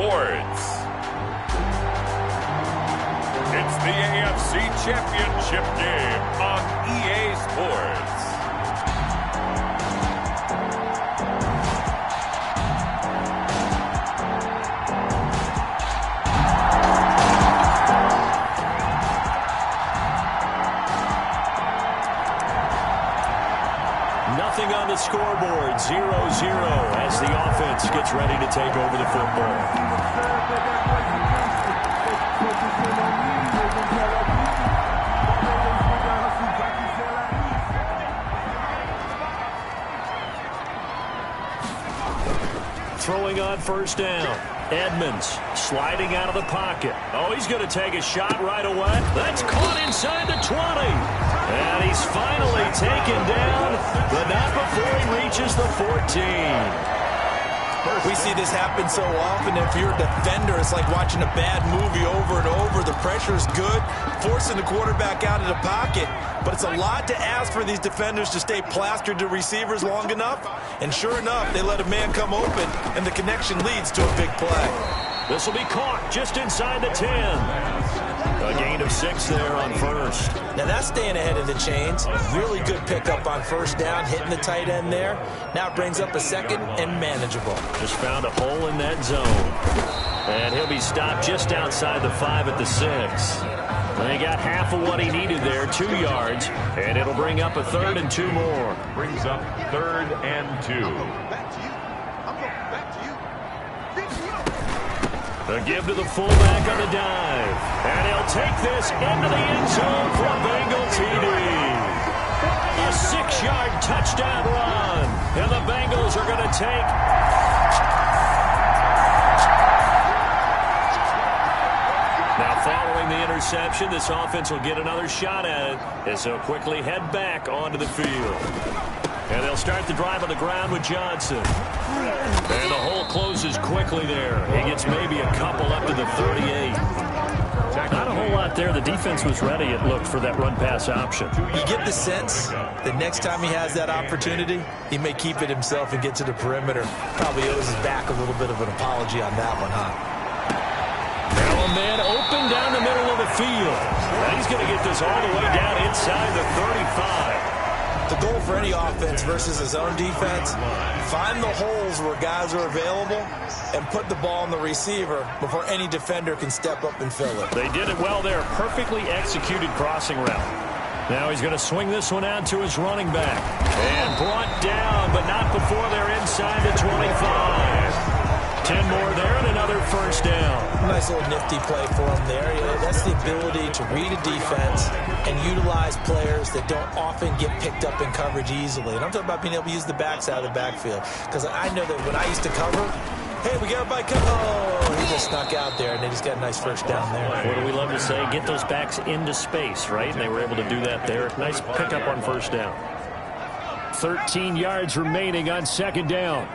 Sports. It's the AFC Championship game on EA Sports. Nothing on the scoreboard, 0-0 as the offense gets ready to take over the football. Throwing on first down. Edmonds sliding out of the pocket. Oh, he's going to take a shot right away. That's caught inside the 20. And he's finally taken down, but not before he reaches the 14. We see this happen so often. If you're a defender, it's like watching a bad movie over and over. The pressure is good, forcing the quarterback out of the pocket. But it's a lot to ask for these defenders to stay plastered to receivers long enough. And sure enough, they let a man come open, and the connection leads to a big play. This will be caught just inside the 10. A gain of 6 there on first. Now that's staying ahead of the chains. Really good pickup on first down, hitting the tight end there. Now it brings up a second and manageable. Just found a hole in that zone. And he'll be stopped just outside the 5 at the 6. And he got half of what he needed there, 2 yards. And it'll bring up a 3rd and 2 more. Brings up 3rd and 2. A give to the fullback on the dive. And he'll take this into the end zone for a Bengal TD. A 6-yard touchdown run. And the Bengals are going to take... Now following the interception, this offense will get another shot at it as they'll quickly head back onto the field. And they'll start the drive on the ground with Johnson. And the hole closes quickly there. He gets maybe a couple up to the 38. Not a whole lot there. The defense was ready, it looked, for that run-pass option. You get the sense that next time he has that opportunity, he may keep it himself and get to the perimeter. Probably owes his back a little bit of an apology on that one, huh? Now a man open down the middle of the field. And he's going to get this all the way down inside the 35. The goal for any offense versus his own defense, find the holes where guys are available and put the ball on the receiver before any defender can step up and fill it. They did it well there. Perfectly executed crossing route. Now he's going to swing this one out to his running back. And brought down, but not before they're inside the 25. 10 more there and another first down. Nice little nifty play for him there. Yeah, that's the ability to read a defense and utilize players that don't often get picked up in coverage easily. And I'm talking about being able to use the backs out of the backfield. Because I know that when I used to cover, hey, we got everybody cover. Oh, he just snuck out there, and they just got a nice first down there. What do we love to say? Get those backs into space, right? And they were able to do that there. Nice pickup on first down. 13 yards remaining on second down.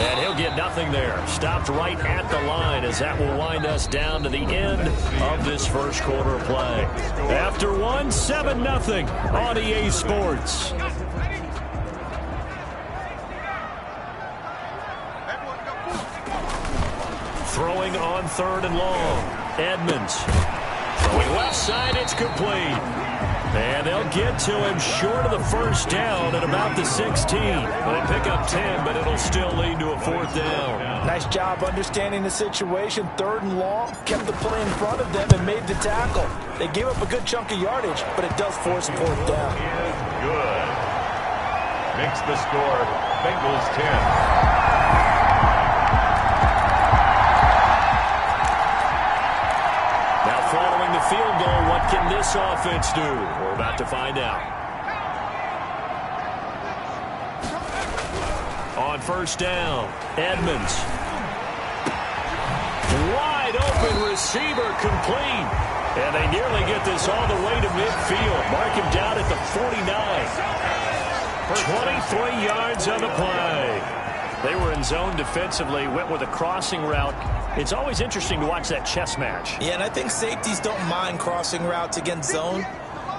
And he'll get nothing there. Stopped right at the line as that will wind us down to the end of this first quarter of play. After one, 7-0 on EA Sports. Throwing on 3rd and long. Edmonds. Throwing left side, it's complete. And they'll get to him short of the first down at about the 16. They pick up 10, but it'll still lead to a 4th down. Nice job understanding the situation. 3rd and long, kept the play in front of them and made the tackle. They gave up a good chunk of yardage, but it does force a 4th down. Good. Makes the score Bengals 10. Following the field goal, what can this offense do? We're about to find out. On first down, Edmonds. Wide open receiver complete. And they nearly get this all the way to midfield. Mark him down at the 49. 23 yards on the play. They were in zone defensively, went with a crossing route. It's always interesting to watch that chess match. Yeah, and I think safeties don't mind crossing routes against zone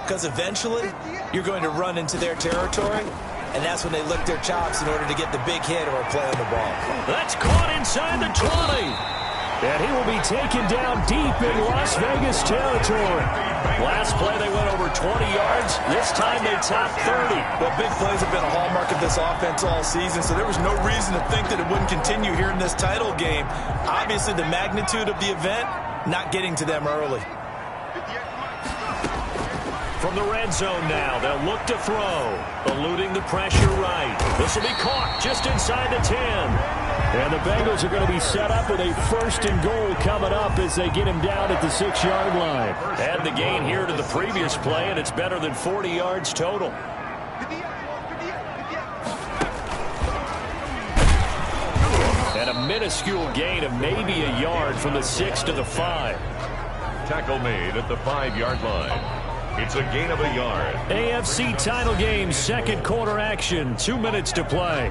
because eventually you're going to run into their territory. and that's when they lick their chops in order to get the big hit or a play on the ball. That's caught inside the 20. And he will be taken down deep in Las Vegas territory. Last play, they went over 20 yards. This time, they topped 30. Well, big plays have been a hallmark of this offense all season, so there was no reason to think that it wouldn't continue here in this title game. Obviously, the magnitude of the event, not getting to them early. From the red zone now, they'll look to throw, eluding the pressure right. This will be caught just inside the 10. And the Bengals are going to be set up with a 1st and goal coming up as they get him down at the 6-yard line. Add the gain here to the previous play, and it's better than 40 yards total. And a minuscule gain of maybe a yard from the 6 to the 5. Tackle made at the 5-yard line. It's a gain of a yard. AFC title game, 2nd quarter action, 2 minutes to play.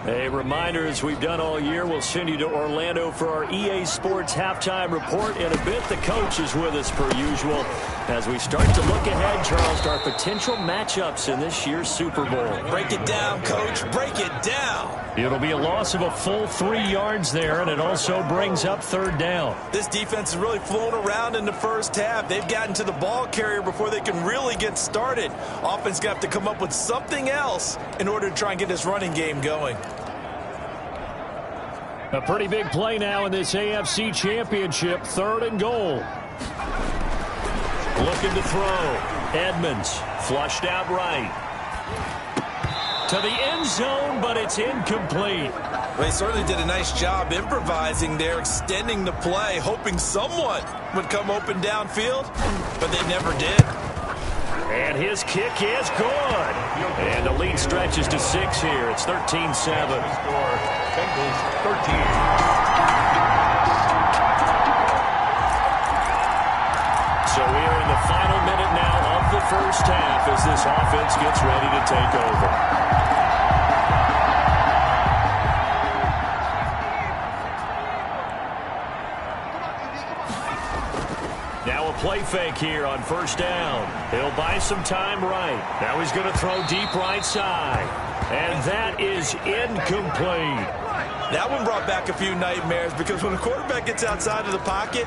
A reminder, as we've done all year, we'll send you to Orlando for our EA Sports halftime report. In a bit, the coach is with us per usual as we start to look ahead, Charles, to our potential matchups in this year's Super Bowl. Break it down, Coach. Break it down. It'll be a loss of a full 3 yards there, and it also brings up 3rd down. This defense has really flown around in the first half. They've gotten to the ball carrier before they can really get started. Offense got to come up with something else in order to try and get this running game going. A pretty big play now in this AFC Championship, 3rd and goal. Looking to throw. Edmonds flushed out right. To the end zone, but it's incomplete. Well, he certainly did a nice job improvising there, extending the play, hoping someone would come open downfield, but they never did. And his kick is good. And the lead stretches to 6 here. It's 13-7. Score, Bengals 13. So we are in the final minute now of the first half as this offense gets ready to take over. Now a play fake here on 1st down. He'll buy some time right. Now he's going to throw deep right side. And that is incomplete. That one brought back a few nightmares because when a quarterback gets outside of the pocket,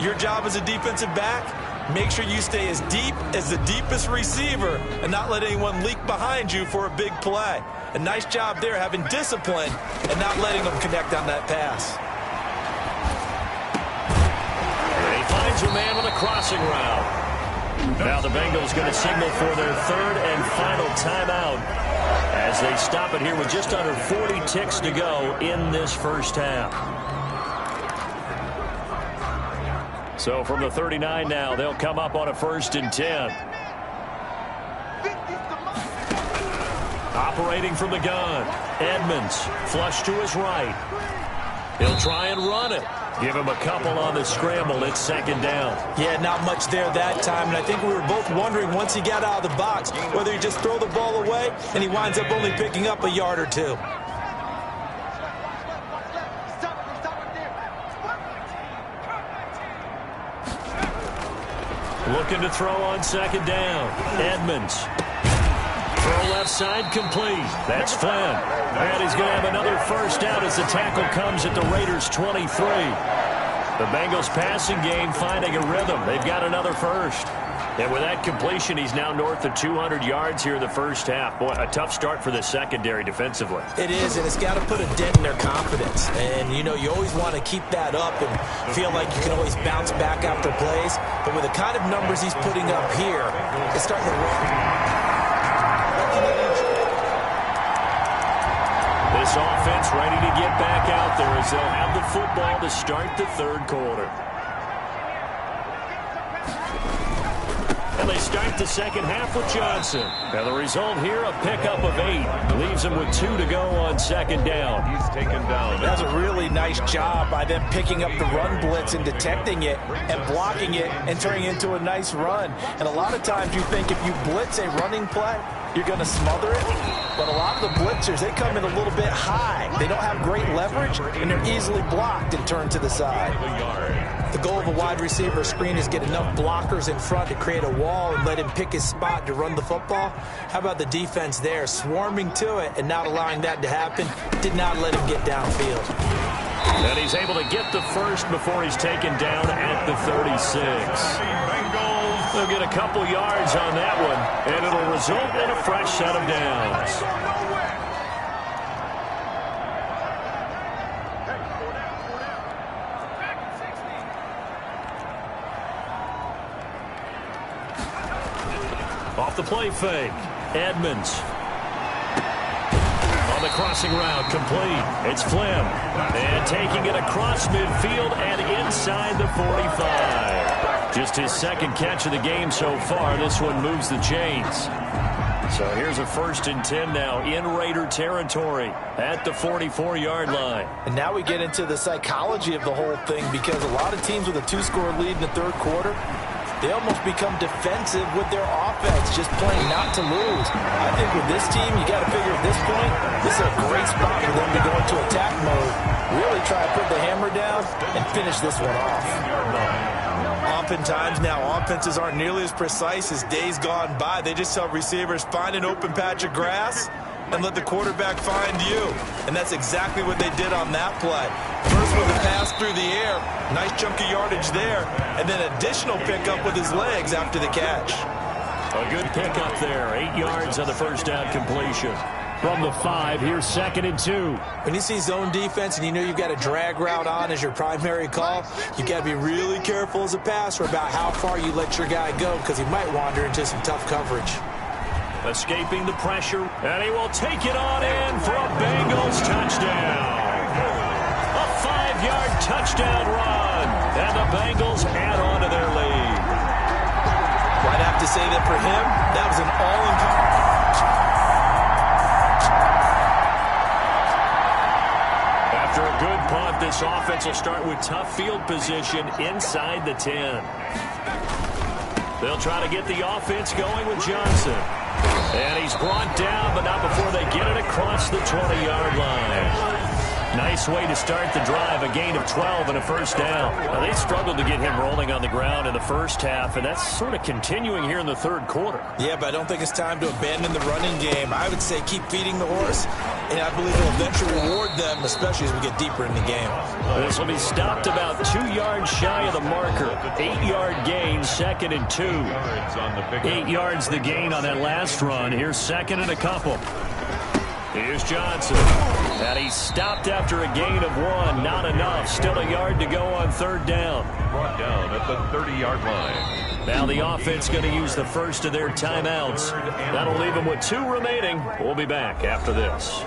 your job as a defensive back, make sure you stay as deep as the deepest receiver and not let anyone leak behind you for a big play. A nice job there having discipline and not letting them connect on that pass. Finds a man with a crossing route. Now the Bengals going to signal for their 3rd and final timeout as they stop it here with just under 40 ticks to go in this first half. So from the 39 now, they'll come up on a 1st and 10. Operating from the gun. Edmonds flush to his right. He'll try and run it. Give him a couple on the scramble. It's 2nd down. Yeah, not much there that time. And I think we were both wondering once he got out of the box whether he just throw the ball away and he winds up only picking up a yard or 2. Looking to throw on 2nd down. Edmonds. Throw left side complete. That's Flynn. And he's going to have another 1st down as the tackle comes at the Raiders' 23. The Bengals passing game finding a rhythm. They've got another 1st. And with that completion, he's now north of 200 yards here in the first half. Boy, a tough start for the secondary defensively. It is, and it's got to put a dent in their confidence. And, you know, you always want to keep that up and feel like you can always bounce back after plays. But with the kind of numbers he's putting up here, it's starting to run. This offense ready to get back out there as they'll have the football to start the 3rd quarter. And they start the 2nd half with Johnson. Now the result here, a pickup of 8. Leaves him with 2 to go on 2nd down. He's taken down. That's a really nice job by them picking up the run blitz and detecting it and blocking it and turning it into a nice run. And a lot of times you think if you blitz a running play, you're going to smother it. But a lot of the blitzers, they come in a little bit high. They don't have great leverage, and they're easily blocked and turned to the side. The goal of a wide receiver screen is get enough blockers in front to create a wall and let him pick his spot to run the football. How about the defense there, swarming to it and not allowing that to happen? Did not let him get downfield. And he's able to get the first before he's taken down at the 36. They'll get a couple yards on that one, and it'll result in a fresh set of downs. Off the play fake, Edmonds. On the crossing route, complete. It's Flynn. And taking it across midfield and inside the 45. Just his second catch of the game so far. This one moves the chains. So here's a 1st and 10 now in Raider territory at the 44-yard line. And now we get into the psychology of the whole thing, because a lot of teams with a 2-score lead in the third quarter, they almost become defensive with their offense, just playing not to lose. I think with this team, you got to figure at this point, this is a great spot for them to go into attack mode, really try to put the hammer down and finish this one off. Oftentimes now, offenses aren't nearly as precise as days gone by. They just tell receivers, find an open patch of grass and let the quarterback find you. And that's exactly what they did on that play. First with a pass through the air, nice chunk of yardage there, and then additional pickup with his legs after the catch. A good pickup there, 8 yards on the first down completion. From the 5, here's 2nd and 2. When you see zone defense and you know you've got a drag route on as your primary call, you got to be really careful as a passer about how far you let your guy go, because he might wander into some tough coverage. Escaping the pressure, and he will take it on in for a Bengals touchdown. A 5-yard touchdown run, and the Bengals add on to their lead. I'd have to say that for him, that was an all-encompassing. After a good punt, this offense will start with tough field position inside the 10. They'll try to get the offense going with Johnson. And he's brought down, but not before they get it across the 20-yard line. Nice way to start the drive, a gain of 12 and a first down. Now, they struggled to get him rolling on the ground in the first half, and that's sort of continuing here in the third quarter. Yeah, but I don't think it's time to abandon the running game. I would say keep feeding the horse, and I believe it'll eventually reward them, especially as we get deeper in the game. This will be stopped about 2 yards shy of the marker. 8-yard gain, 2nd and 2. 8 yards the gain on that last run. Here's 2nd and a couple. Here's Johnson. And he's stopped after a gain of 1. Not enough. Still a yard to go on 3rd down. Brought down at the 30-yard line. Now the offense going to use the first of their timeouts. That'll leave them with 2 remaining. We'll be back after this.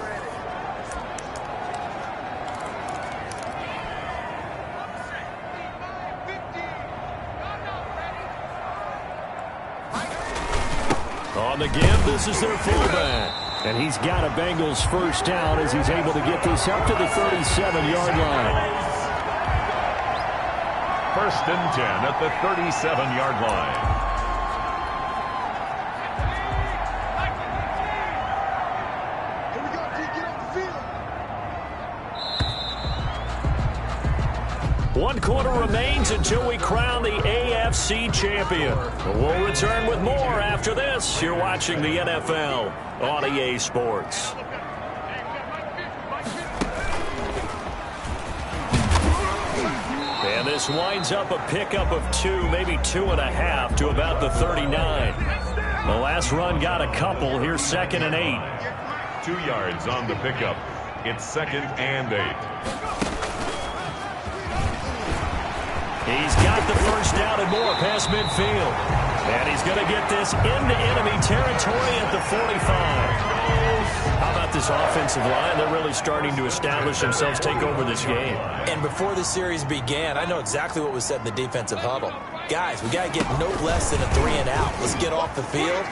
On the give, this is their fullback. And he's got a Bengals first down as he's able to get this up to the 37-yard line. 1st and 10 at the 37-yard line. One quarter remains until we crown the AFC champion. We'll return with more after this. You're watching the NFL on EA Sports. And this winds up a pickup of 2, maybe 2.5 to about the 39. The last run got a couple. Here's 2nd and 8. 2 yards on the pickup. It's 2nd and 8. He's got the first down and more past midfield. And he's going to get this into enemy territory at the 45. How about this offensive line? They're really starting to establish themselves, take over this game. And before the series began, I know exactly what was said in the defensive huddle. Guys, we got to get no less than a 3-and-out. Let's get off the field.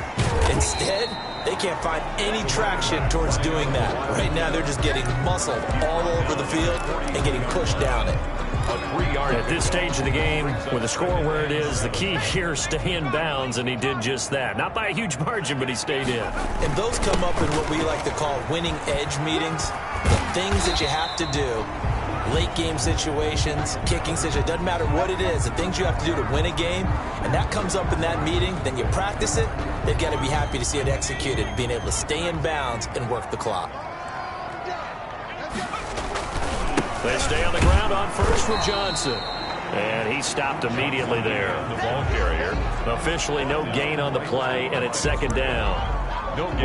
Instead, they can't find any traction towards doing that. Right now, they're just getting muscled all over the field and getting pushed down it. At this stage of the game, with the score where it is, the key here is stay in bounds, and he did just that. Not by a huge margin, but he stayed in. And those come up in what we like to call winning edge meetings. The things that you have to do late game situations, kicking situations, doesn't matter what it is, the things you have to do to win a game, and that comes up in that meeting, then you practice it, they've got to be happy to see it executed, being able to stay in bounds and work the clock. They stay on the ground on first with Johnson. And he stopped immediately there. The ball carrier. Officially no gain on the play, and it's second down.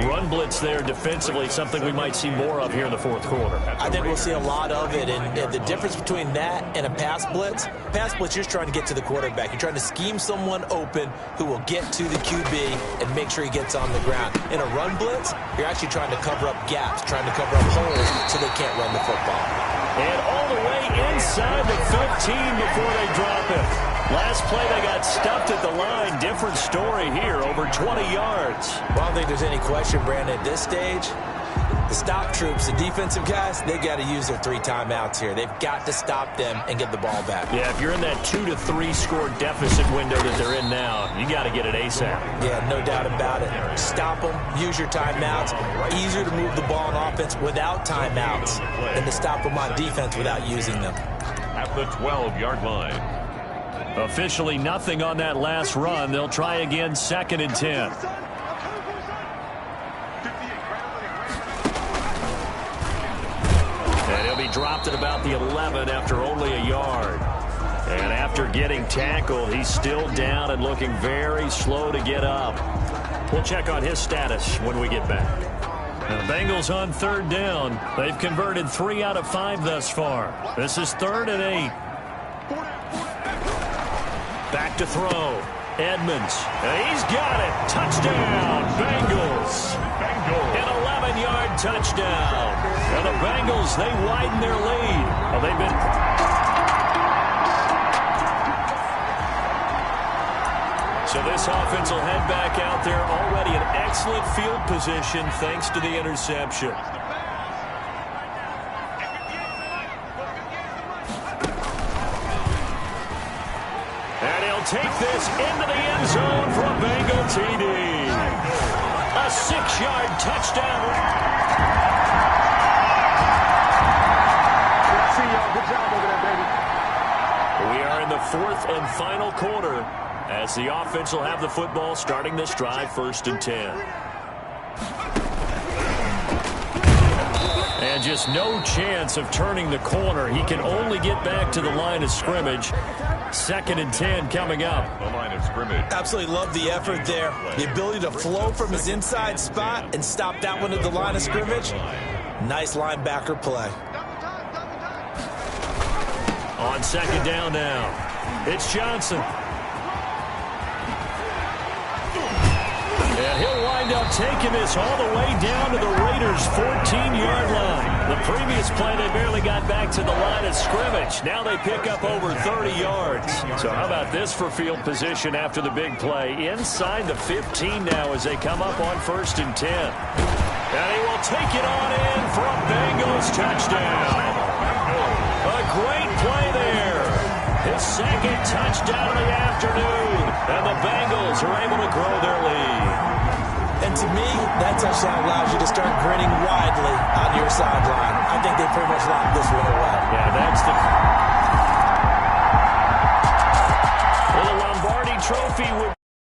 Run blitz there defensively, something we might see more of here in the fourth quarter. I think we'll see a lot of it, and the difference between that and a pass blitz, you're just trying to get to the quarterback. You're trying to scheme someone open who will get to the QB and make sure he gets on the ground. In a run blitz, you're actually trying to cover up gaps, trying to cover up holes so they can't run the football. And all the way inside the 15 before they drop it. Last play, they got stuffed at the line. Different story here, over 20 yards. Well, I don't think there's any question, Brandon, at this stage. The stop troops, the defensive guys, they got to use their 3 timeouts here. They've got to stop them and get the ball back. Yeah, if you're in that 2 to 3 score deficit window that they're in now, you got to get it ASAP. Yeah, no doubt about it. Stop them, use your timeouts. Easier to move the ball on offense without timeouts than to stop them on defense without using them. At the 12-yard line. Officially nothing on that last run. They'll try again, 2nd and 10. And he'll be dropped at about the 11 after only a yard. And after getting tackled, he's still down and looking very slow to get up. We'll check on his status when we get back. And the Bengals on 3rd down. They've converted 3 out of 5 thus far. This is 3rd and 8. Back to throw. Edmonds. And he's got it. Touchdown, Bengals. An 11-yard touchdown. And the Bengals, they widen their lead. Well, they've been... So this offense will head back out there, already in excellent field position thanks to the interception. And he'll take this into the end zone for a Bengal TD. A 6-yard touchdown. Good job over there, baby. We are in the 4th and final quarter as the offense will have the football starting this drive, 1st and 10. And just no chance of turning the corner. He can only get back to the line of scrimmage. 2nd and 10 coming up. The line of scrimmage. Absolutely love the effort there. The ability to flow from his inside spot and stop that one at the line of scrimmage. Nice linebacker play. On 2nd down now, it's Johnson. And he'll wind up taking this all the way down to the Raiders' 14-yard line. The previous play, they barely got back to the line of scrimmage. Now they pick up over 30 yards. So how about this for field position after the big play? Inside the 15 now as they come up on 1st and 10. And he will take it on in for a Bengals touchdown. A great play there. His 2nd touchdown of the afternoon. And the Bengals are able to grow their lead. And to me, that touchdown allows you to start grinning widely on your sideline. I think they pretty much locked this one away. Yeah, that's the... Well, the Lombardi Trophy would